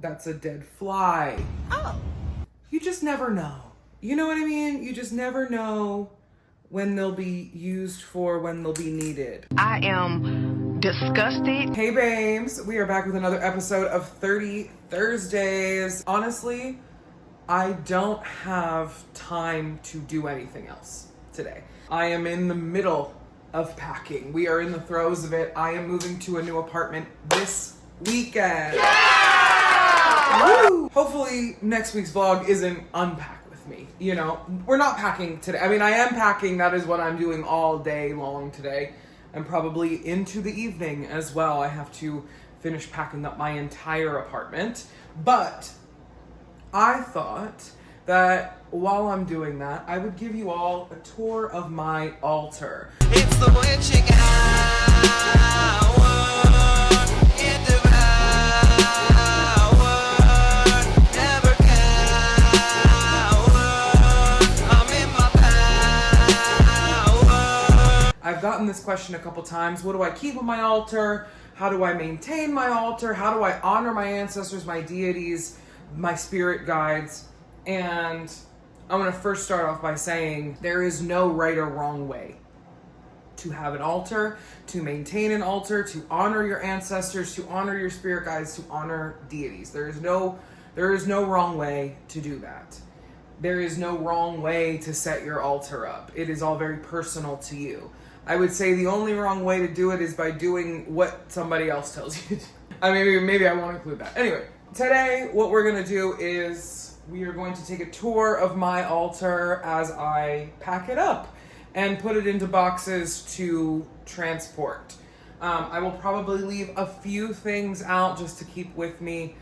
that's a dead fly. Oh. You just never know. You know what I mean? You just never know when they'll be used for, when they'll be needed. I am disgusted. Hey babes, we are back with another episode of 30 Thursdays. Honestly, I don't have time to do anything else today. I am in the middle of packing. We are in the throes of it. I am moving to a new apartment this weekend. Yeah! Woo! Hopefully next week's vlog isn't unpack with me. You know, we're not packing today. I mean, I am packing. That is what I'm doing all day long today. And probably into the evening as well. I have to finish packing up my entire apartment. But I thought that while I'm doing that, I would give you all a tour of my altar. It's the witching hour. It devour. Never cower. I'm in my power. I've gotten this question a couple times. What do I keep on my altar? How do I maintain my altar? How do I honor my ancestors, my deities, my spirit guides? And I'm going to first start off by saying there is no right or wrong way to have an altar, to maintain an altar, to honor your ancestors, to honor your spirit guides, to honor deities. There is no wrong way to do that. There is no wrong way to set your altar up. It is all very personal to you. I would say the only wrong way to do it is by doing what somebody else tells you to do. I mean, maybe I won't include that. Anyway, today what we're going to do is we are going to take a tour of my altar as I pack it up and put it into boxes to transport. I will probably leave a few things out just to keep with me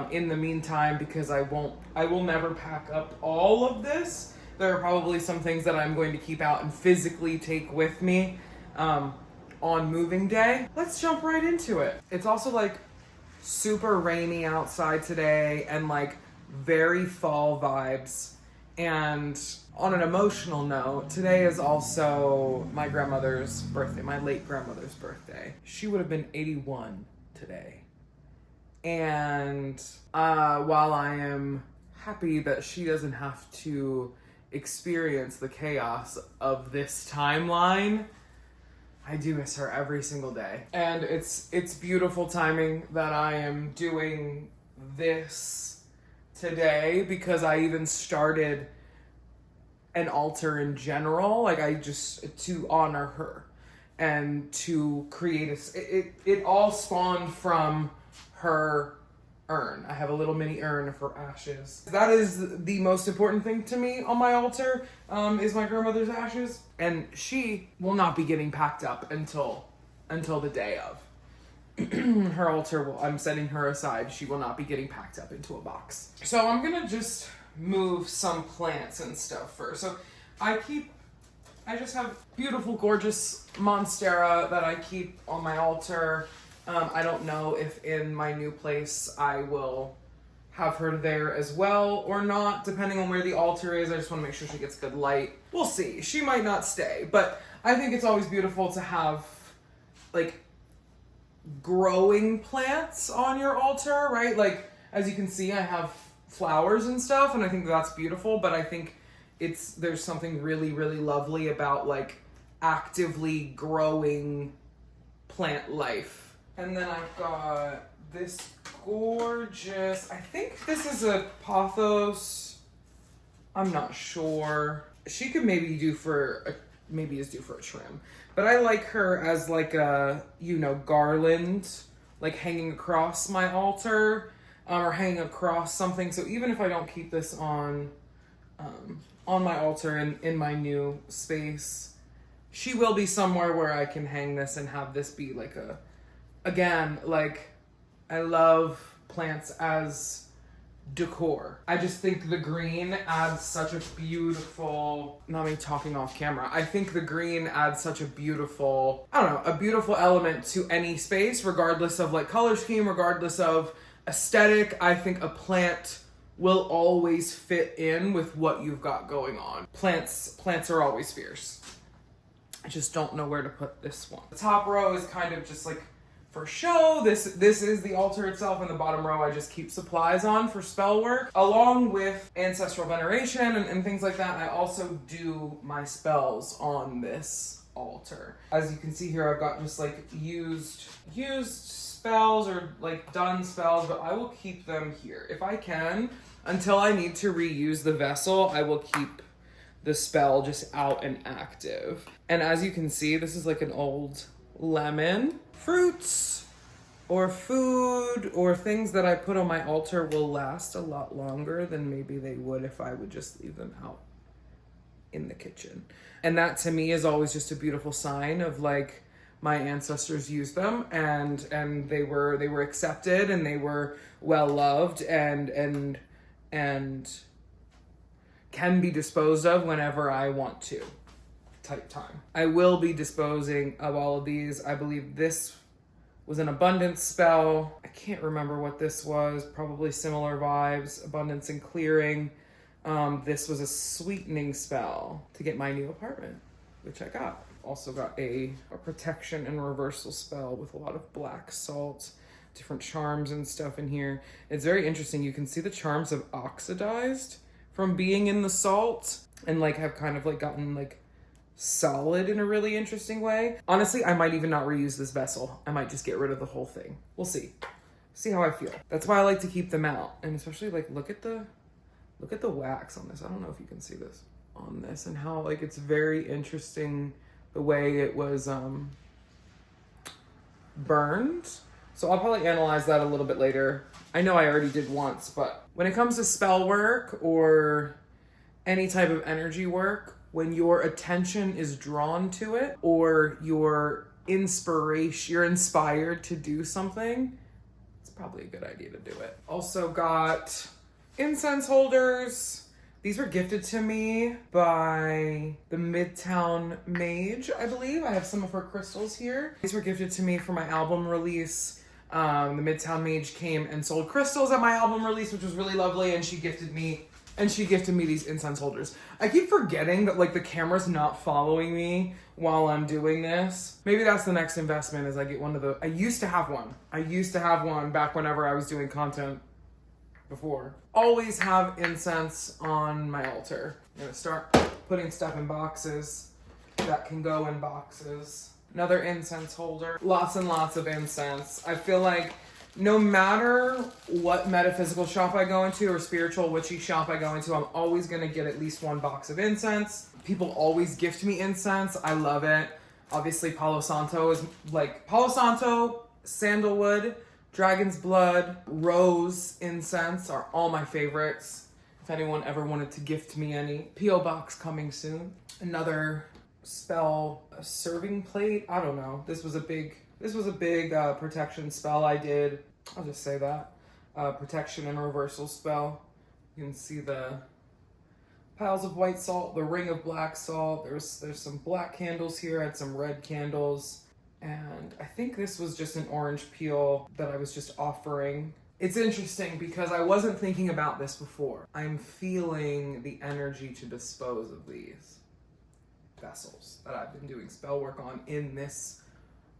in the meantime, because I will never pack up all of this. There are probably some things that I'm going to keep out and physically take with me on moving day. Let's jump right into it. It's also like super rainy outside today and like very fall vibes. And on an emotional note, today is also my grandmother's birthday, my late grandmother's birthday. She would have been 81 today. And while I am happy that she doesn't have to experience the chaos of this timeline, I do miss her every single day. And it's beautiful timing that I am doing this today, because I even started an altar in general, like I just to honor her and to create it all spawned from her urn. I have a little mini urn of her ashes. That is the most important thing to me on my altar, is my grandmother's ashes, and she will not be getting packed up until the day of. Her altar I'm setting her aside. She will not be getting packed up into a box. So I'm gonna just move some plants and stuff first. So I just have beautiful, gorgeous Monstera that I keep on my altar. I don't know if in my new place I will have her there as well or not, depending on where the altar is. I just want to make sure she gets good light. We'll see. She might not stay, but I think it's always beautiful to have like growing plants on your altar, right? Like, as you can see, I have flowers and stuff, and I think that's beautiful, but I think there's something really, really lovely about like actively growing plant life. And then I've got this gorgeous, I think this is a pothos. I'm not sure. She could maybe is due for a trim. But I like her as like a, garland, like hanging across my altar, or hanging across something. So even if I don't keep this on my altar in my new space, she will be somewhere where I can hang this and have this be like I love plants as decor. I just think the green adds such a beautiful, not me talking off camera, I think the green adds such a beautiful, a beautiful element to any space, regardless of like color scheme, regardless of aesthetic. I think a plant will always fit in with what you've got going on. Plants are always fierce. I just don't know where to put this one. The top row is kind of just like for show. This is the altar itself. In the bottom row, I just keep supplies on for spell work. Along with ancestral veneration and things like that, I also do my spells on this altar. As you can see here, I've got just like used spells or like done spells, but I will keep them here. If I can, until I need to reuse the vessel, I will keep the spell just out and active. And as you can see, this is like an old lemon. Fruits or food or things that I put on my altar will last a lot longer than maybe they would if I would just leave them out in the kitchen. And that to me is always just a beautiful sign of like my ancestors used them and they were accepted and they were well loved and can be disposed of whenever I want to. Type time. I will be disposing of all of these. I believe this was an abundance spell. I can't remember what this was. Probably similar vibes. Abundance and clearing. This was a sweetening spell to get my new apartment, which I got. Also got a protection and reversal spell with a lot of black salt, different charms and stuff in here. It's very interesting. You can see the charms have oxidized from being in the salt and like have kind of like gotten like solid in a really interesting way. Honestly, I might even not reuse this vessel. I might just get rid of the whole thing. We'll see. See how I feel. That's why I like to keep them out. And especially like look at the wax on this. I don't know if you can see this on this and how like it's very interesting the way it was burned. So I'll probably analyze that a little bit later. I know I already did once, but when it comes to spell work or any type of energy work, when your attention is drawn to it or you're inspired to do something, it's probably a good idea to do it. Also got incense holders. These were gifted to me by the Midtown Mage, I believe. I have some of her crystals here. These were gifted to me for my album release. The Midtown Mage came and sold crystals at my album release, which was really lovely, and she gifted me these incense holders. I keep forgetting that like the camera's not following me while I'm doing this. Maybe that's the next investment is I get one of the, I used to have one back whenever I was doing content before. Always have incense on my altar. I'm gonna start putting stuff in boxes that can go in boxes. Another incense holder. Lots and lots of incense. I feel like no matter what metaphysical shop I go into or spiritual witchy shop I go into, I'm always gonna get at least one box of incense. People always gift me incense. I love it. Obviously, Palo Santo is like Palo Santo, sandalwood, dragon's blood, rose incense are all my favorites. If anyone ever wanted to gift me any. P.O. box coming soon. Another spell, a serving plate. I don't know. This was a big protection spell I did. I'll just say that. Protection and reversal spell. You can see the piles of white salt, the ring of black salt. There's some black candles here. I had some red candles. And I think this was just an orange peel that I was just offering. It's interesting because I wasn't thinking about this before. I'm feeling the energy to dispose of these vessels that I've been doing spell work on in this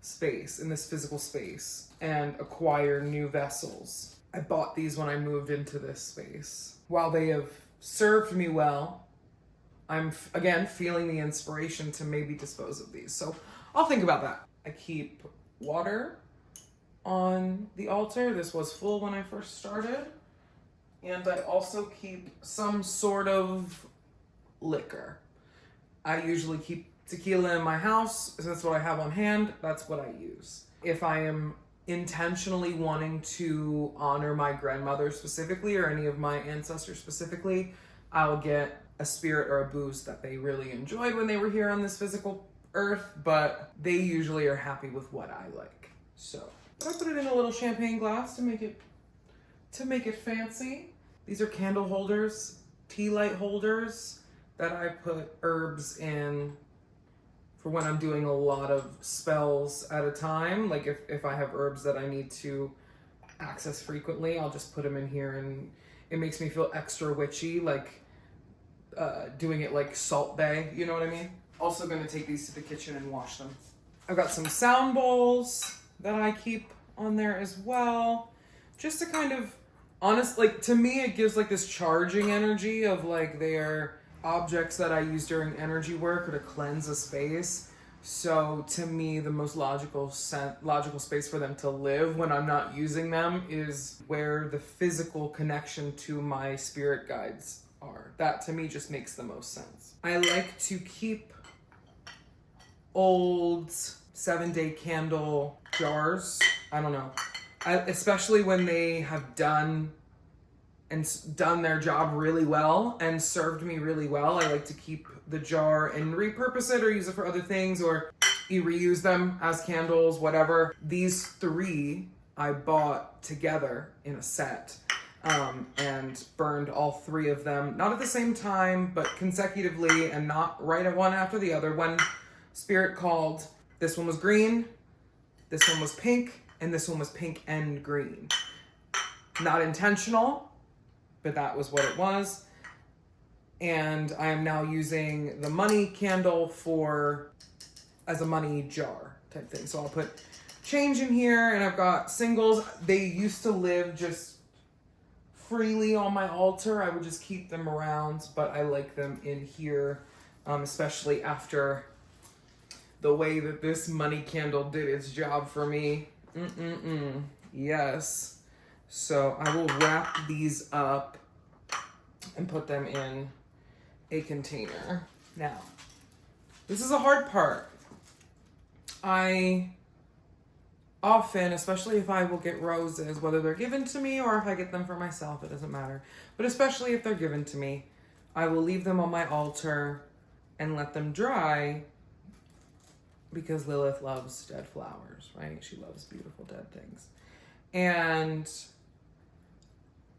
space, in this physical space, and acquire new vessels. I bought these when I moved into this space. While they have served me well, I'm again feeling the inspiration to maybe dispose of these. So I'll think about that. I keep water on the altar. This was full when I first started. And I also keep some sort of liquor. I usually keep tequila in my house. So that's what I have on hand. That's what I use. If I am intentionally wanting to honor my grandmother specifically or any of my ancestors specifically, I'll get a spirit or a booze that they really enjoyed when they were here on this physical earth, but they usually are happy with what I like. So I put it in a little champagne glass to make it fancy. These are candle holders, tea light holders that I put herbs in for when I'm doing a lot of spells at a time. Like if I have herbs that I need to access frequently, I'll just put them in here and it makes me feel extra witchy, like doing it like Salt Bay, you know what I mean? Also gonna take these to the kitchen and wash them. I've got some sound bowls. that I keep on there as well. Just to kind of, like, to me, it gives like this charging energy of like they are objects that I use during energy work or to cleanse a space. So to me, the most logical space for them to live when I'm not using them is where the physical connection to my spirit guides are. That to me just makes the most sense. I like to keep old 7-day candle jars. I don't know. Especially when they have done their job really well and served me really well. I like to keep the jar and repurpose it or use it for other things, or you reuse them as candles, whatever. These 3 I bought together in a set, and burned all 3 of them, not at the same time, but consecutively and not right at one after the other. When Spirit called, this one was green, this one was pink, and this one was pink and green. Not intentional, but that was what it was. And I am now using the money candle as a money jar type thing. So I'll put change in here, and I've got singles. They used to live just freely on my altar. I would just keep them around, but I like them in here, especially after the way that this money candle did its job for me. Yes. So I will wrap these up and put them in a container. Now, this is a hard part. I often, especially if I will get roses, whether they're given to me or if I get them for myself, it doesn't matter. But especially if they're given to me, I will leave them on my altar and let them dry, because Lilith loves dead flowers, right? She loves beautiful dead things. And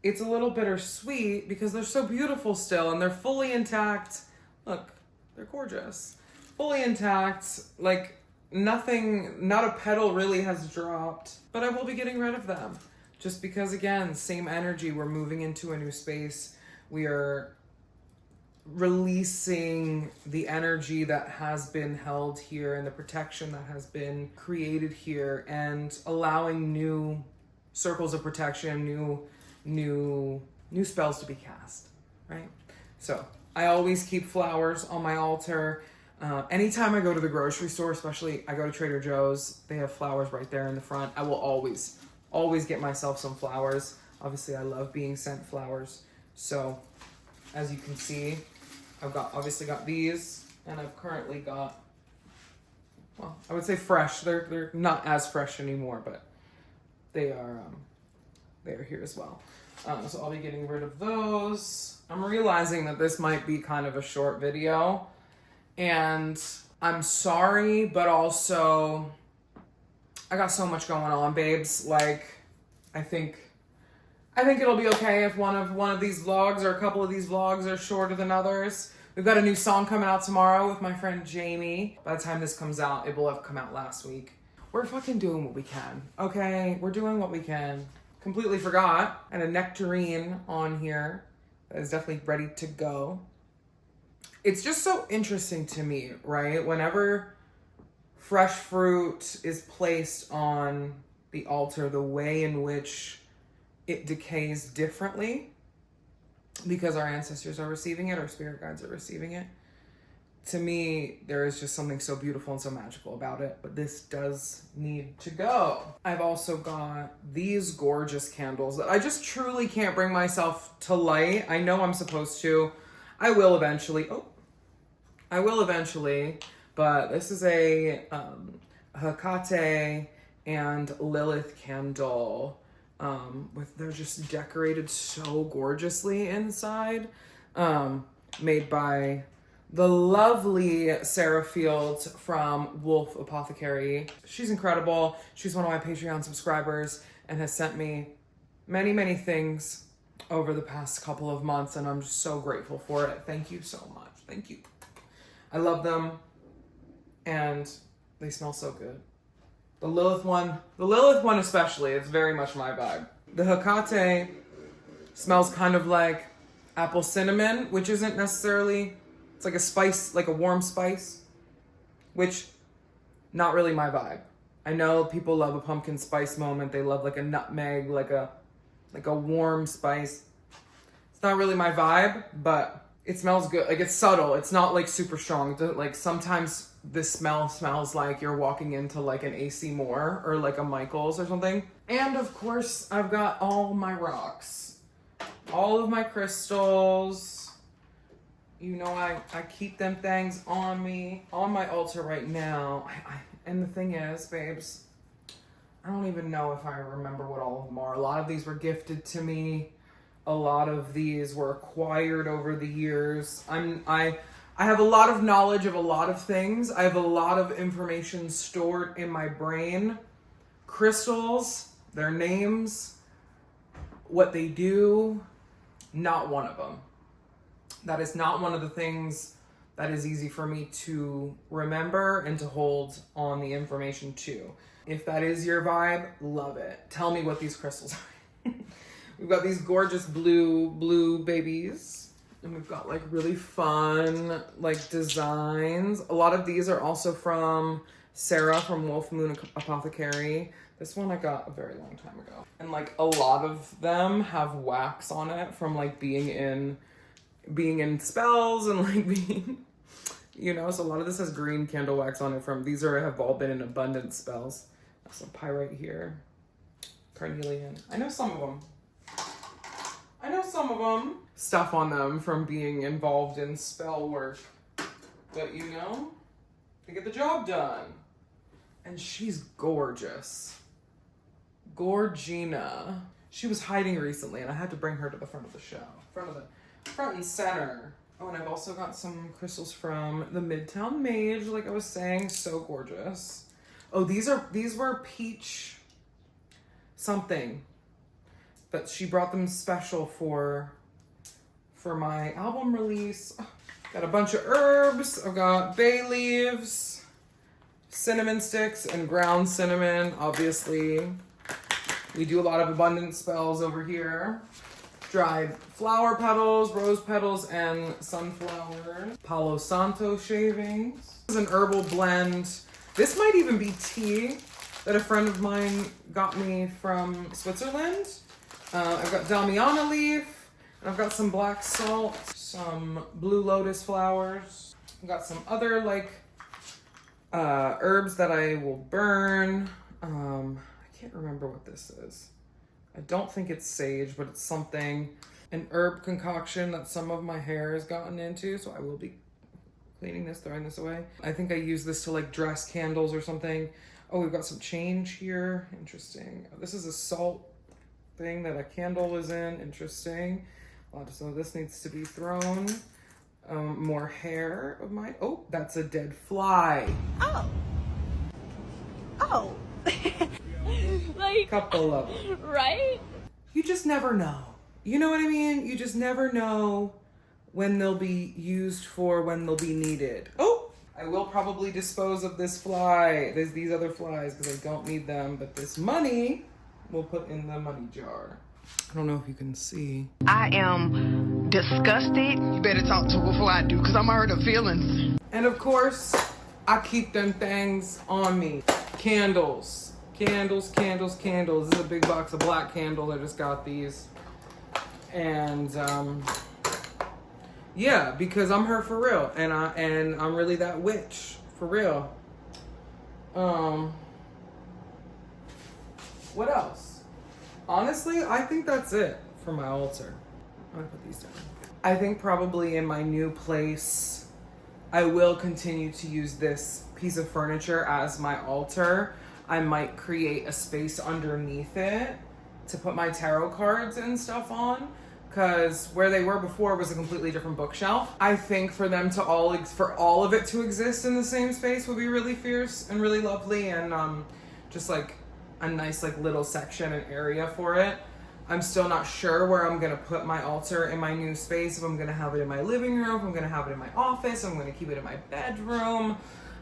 it's a little bittersweet because they're so beautiful still and they're fully intact. Look, they're gorgeous. Fully intact, like nothing, not a petal really has dropped, but I will be getting rid of them. Just because, again, same energy, we're moving into a new space. We are releasing the energy that has been held here and the protection that has been created here, and allowing new circles of protection, new spells to be cast, right? So I always keep flowers on my altar. Anytime I go to the grocery store, especially I go to Trader Joe's, they have flowers right there in the front. I will always get myself some flowers. Obviously, I love being sent flowers. So as you can see, I've obviously got these, and I've currently got, well, I would say fresh. They're not as fresh anymore, but they are here as well. So I'll be getting rid of those. I'm realizing that this might be kind of a short video, and I'm sorry, but also I got so much going on, babes. Like, I think it'll be okay if one of these vlogs or a couple of these vlogs are shorter than others. We've got a new song coming out tomorrow with my friend Jamie. By the time this comes out, it will have come out last week. We're fucking doing what we can, okay? We're doing what we can. Completely forgot. And a nectarine on here that is definitely ready to go. It's just so interesting to me, right? Whenever fresh fruit is placed on the altar, the way in which it decays differently, because our ancestors are receiving it, our spirit guides are receiving it. To me, there is just something so beautiful and so magical about it, but this does need to go. I've also got these gorgeous candles that I just truly can't bring myself to light. I know I'm supposed to. I will eventually, but this is a Hecate and Lilith candle. They're just decorated so gorgeously inside, made by the lovely Sarah Fields from Wolf Apothecary. She's incredible. She's one of my Patreon subscribers and has sent me many, many things over the past couple of months, and I'm just so grateful for it. Thank you so much. Thank you. I love them, and they smell so good. The Lilith one especially, it's very much my vibe. The Hecate smells kind of like apple cinnamon, which isn't necessarily, it's like a spice, like a warm spice, which not really my vibe. I know people love a pumpkin spice moment. They love like a nutmeg, like a warm spice. It's not really my vibe, but it smells good. Like, it's subtle. It's not like super strong. Like, sometimes this smell smells like you're walking into like an AC Moore or like a Michael's or something. And of course, I've got all my rocks, all of my crystals. You know, I keep them things on me, on my altar right now. And the thing is, babes, I don't even know if I remember what all of them are. A lot of these were gifted to me. A lot of these were acquired over the years. I have a lot of knowledge of a lot of things. I have a lot of information stored in my brain. Crystals, their names, what they do, not one of them. That is not one of the things that is easy for me to remember and to hold on the information to. If that is your vibe, love it. Tell me what these crystals are. We've got these gorgeous blue babies. And we've got like really fun like designs. A lot of these are also from Sarah from Wolf Moon Apothecary. This one I got a very long time ago. And like a lot of them have wax on it from like being in spells and like being, you know, so a lot of this has green candle wax on it from, these have all been in abundance spells. Some pyrite here, carnelian. I know some of them. Stuff on them from being involved in spell work. But you know, they get the job done. And she's gorgeous. Gorgina. She was hiding recently and I had to bring her to the front of the show. Front and center. Oh, and I've also got some crystals from the Midtown Mage, like I was saying, so gorgeous. Oh, these were peach something, but she brought them special for my album release. Got a bunch of herbs. I've got bay leaves, cinnamon sticks, and ground cinnamon. Obviously, we do a lot of abundance spells over here. Dried flower petals, rose petals, and sunflowers. Palo Santo shavings. This is an herbal blend. This might even be tea that a friend of mine got me from Switzerland. I've got Damiana leaf, and I've got some black salt, some blue lotus flowers. I've got some other like herbs that I will burn. I can't remember what this is. I don't think it's sage, but it's something, an herb concoction that some of my hair has gotten into, so I will be cleaning this, throwing this away. I think I use this to like dress candles or something. Oh, we've got some change here. Interesting. This is a salt thing that a candle was in. Interesting. So this needs to be thrown. More hair of mine. Oh, that's a dead fly. Oh. Like, Couple of them. right? You just never know. You know what I mean? You just never know when they'll be used for, when they'll be needed. Oh, I will probably dispose of this fly. There's these other flies because I don't need them, but this money we'll put in the money jar. I don't know if you can see. I am disgusted. You better talk to her before I do, because I'm hurt her feelings. And of course, I keep them things on me. Candles. Candles. This is a big box of black candles. I just got these. And yeah, because I'm her for real. And I'm really that witch for real. What else? Honestly, I think that's it for my altar. I'm gonna put these down. I think probably in my new place, I will continue to use this piece of furniture as my altar. I might create a space underneath it to put my tarot cards and stuff on, because where they were before was a completely different bookshelf. I think for them to for all of it to exist in the same space would be really fierce and really lovely, and just like a nice like little section and area for it. I'm still not sure where I'm gonna put my altar in my new space. If I'm gonna have it in my living room, if I'm gonna have it in my office, if I'm gonna keep it in my bedroom.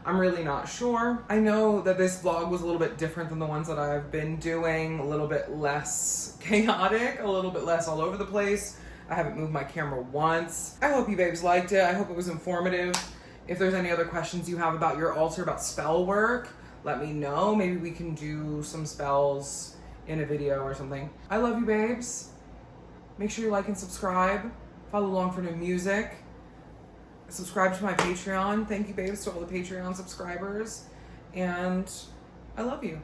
I'm really not sure. I know that this vlog was a little bit different than the ones that I've been doing, a little bit less chaotic, a little bit less all over the place. I haven't moved my camera once. I hope you babes liked it. I hope it was informative. If there's any other questions you have about your altar, about spell work, let me know. Maybe we can do some spells in a video or something. I love you, babes. Make sure you like and subscribe. Follow along for new music. Subscribe to my Patreon. Thank you, babes, to all the Patreon subscribers. And I love you.